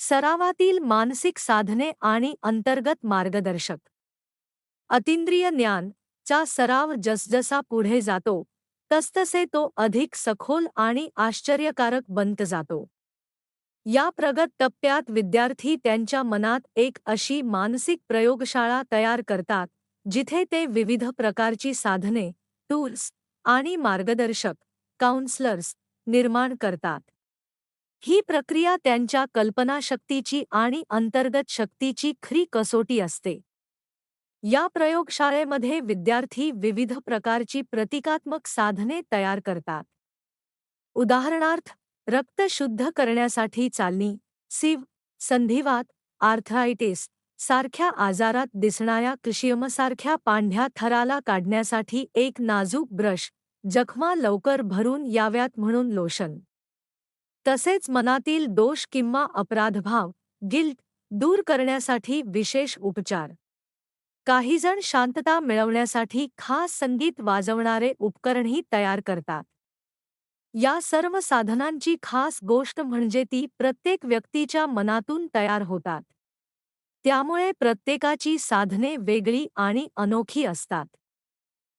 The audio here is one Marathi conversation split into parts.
सरावातील मानसिक साधने आणि अंतर्गत मार्गदर्शक. अतींद्रिय ज्ञान चा सराव जसजसा पुढे जातो तसतसे तो अधिक सखोल आणि आश्चर्यकारक बनत जातो. या प्रगत टप्प्यात विद्यार्थी त्यांच्या मनात एक अशी मानसिक प्रयोगशाळा तयार करतात जिथे ते विविध प्रकारची साधने, टूल्स आणि मार्गदर्शक, काउन्सलर्स निर्माण करतात. ही प्रक्रिया त्यांच्या कल्पनाशक्तीची आणि अंतर्गत शक्तीची खरी कसोटी असते. या प्रयोगशाळेमध्ये विद्यार्थी विविध प्रकारची प्रतिकात्मक साधने तयार करतात. उदाहरणार्थ, रक्त शुद्ध करण्यासाठी चालणी, सिव, संधिवात, आर्थरायटिस सारख्या आजारात दिसणाऱ्या कॅल्शियमसारख्या पांढऱ्या थराला काढण्यासाठी एक नाजूक ब्रश, जखमा लवकर भरून याव्यात म्हणून लोशन. तसेच मनातील दोष किंवा अपराधभाव, गिल्ट, दूर करण्यासाठी विशेष उपचार. काहीजण शांतता मिळवण्यासाठी खास संगीत वाजवणारे उपकरणही तयार करतात. या सर्व साधनांची खास गोष्ट म्हणजे ती प्रत्येक व्यक्तीच्या मनातून तयार होतात. त्यामुळे प्रत्येकाची साधने वेगळी आणि अनोखी असतात.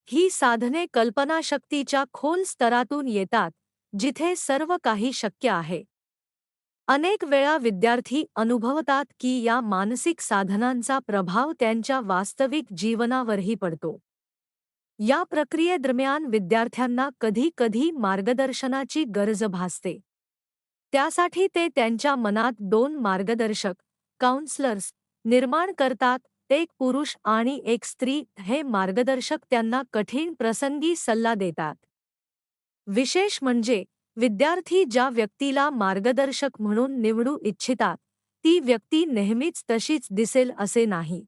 ही साधने कल्पनाशक्तीच्या खोल स्तरातून येतात, जिथे सर्व काही शक्य आहे. अनेक वेळा विद्यार्थी अनुभवतात की या मानसिक साधनांचा प्रभाव त्यांच्या वास्तविक जीवनावरही पडतो. या प्रक्रियेदरम्यान विद्यार्थ्यांना कधी-कधी मार्गदर्शनाची गरज भासते. त्यासाठी ते त्यांच्या मनात दोन मार्गदर्शक, काउन्सलर्स निर्माण करतात, एक पुरुष आणि एक स्त्री. हे मार्गदर्शक त्यांना कठीण प्रसंगी सल्ला देतात. विशेष म्हणजे, विद्यार्थी ज्या व्यक्तीला मार्गदर्शक म्हणून निवडू इच्छितात, ती व्यक्ती नेहमीच तशीच दिसेल असे नाही.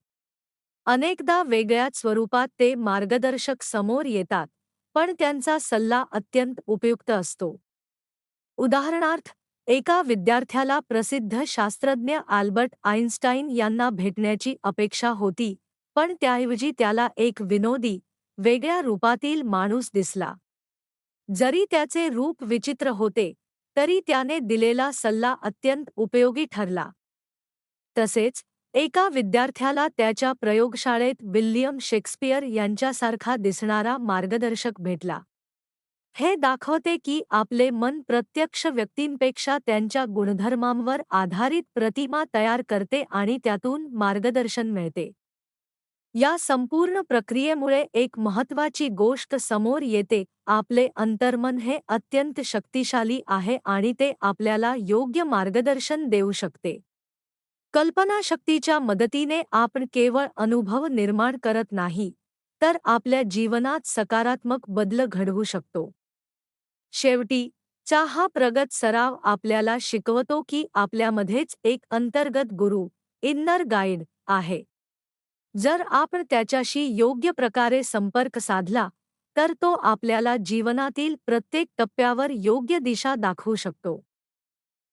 अनेकदा वेगळ्याच स्वरूपात ते मार्गदर्शक समोर येतात, पण त्यांचा सल्ला अत्यंत उपयुक्त असतो. उदाहरणार्थ, एका विद्यार्थ्याला प्रसिद्ध शास्त्रज्ञ अल्बर्ट आइन्स्टाईन यांना भेटण्याची अपेक्षा होती, पण त्याऐवजी त्याला एक विनोदी, वेगळ्या रूपातील माणूस दिसला. जरी त्याचे रूप विचित्र होते, तरी त्याने दिलेला सल्ला अत्यंत उपयोगी ठरला. तसेच, एका विद्यार्थ्याला त्याच्या प्रयोगशाळेत विल्यम शेक्सपियर यांच्यासारखा दिसणारा मार्गदर्शक भेटला. हे दाखवते की आपले मन प्रत्यक्ष व्यक्तींपेक्षा त्यांच्या गुणधर्मांवर आधारित प्रतिमा तयार करते आणि त्यातून मार्गदर्शन मिळते. या संपूर्ण प्रक्रियेमुळे एक महत्त्वाची गोष्ट समोर येते: आपले अंतर्मन हे अत्यंत शक्तिशाली आहे आणि ते आपल्याला योग्य मार्गदर्शन देऊ शकते. कल्पनाशक्तीच्या मदतीने आपण केवळ अनुभव निर्माण करत नाही, तर आपल्या जीवनात सकारात्मक बदल घडवू शकतो. शेवटी, हा प्रगत सराव आपल्याला शिकवतो की आपल्यामध्येच एक अंतर्गत गुरु, इन्नर गाईड, आहे. जर आपण त्याच्याशी योग्य प्रकारे संपर्क साधला, तर तो आपल्याला जीवनातील प्रत्येक टप्प्यावर योग्य दिशा दाखवू शकतो.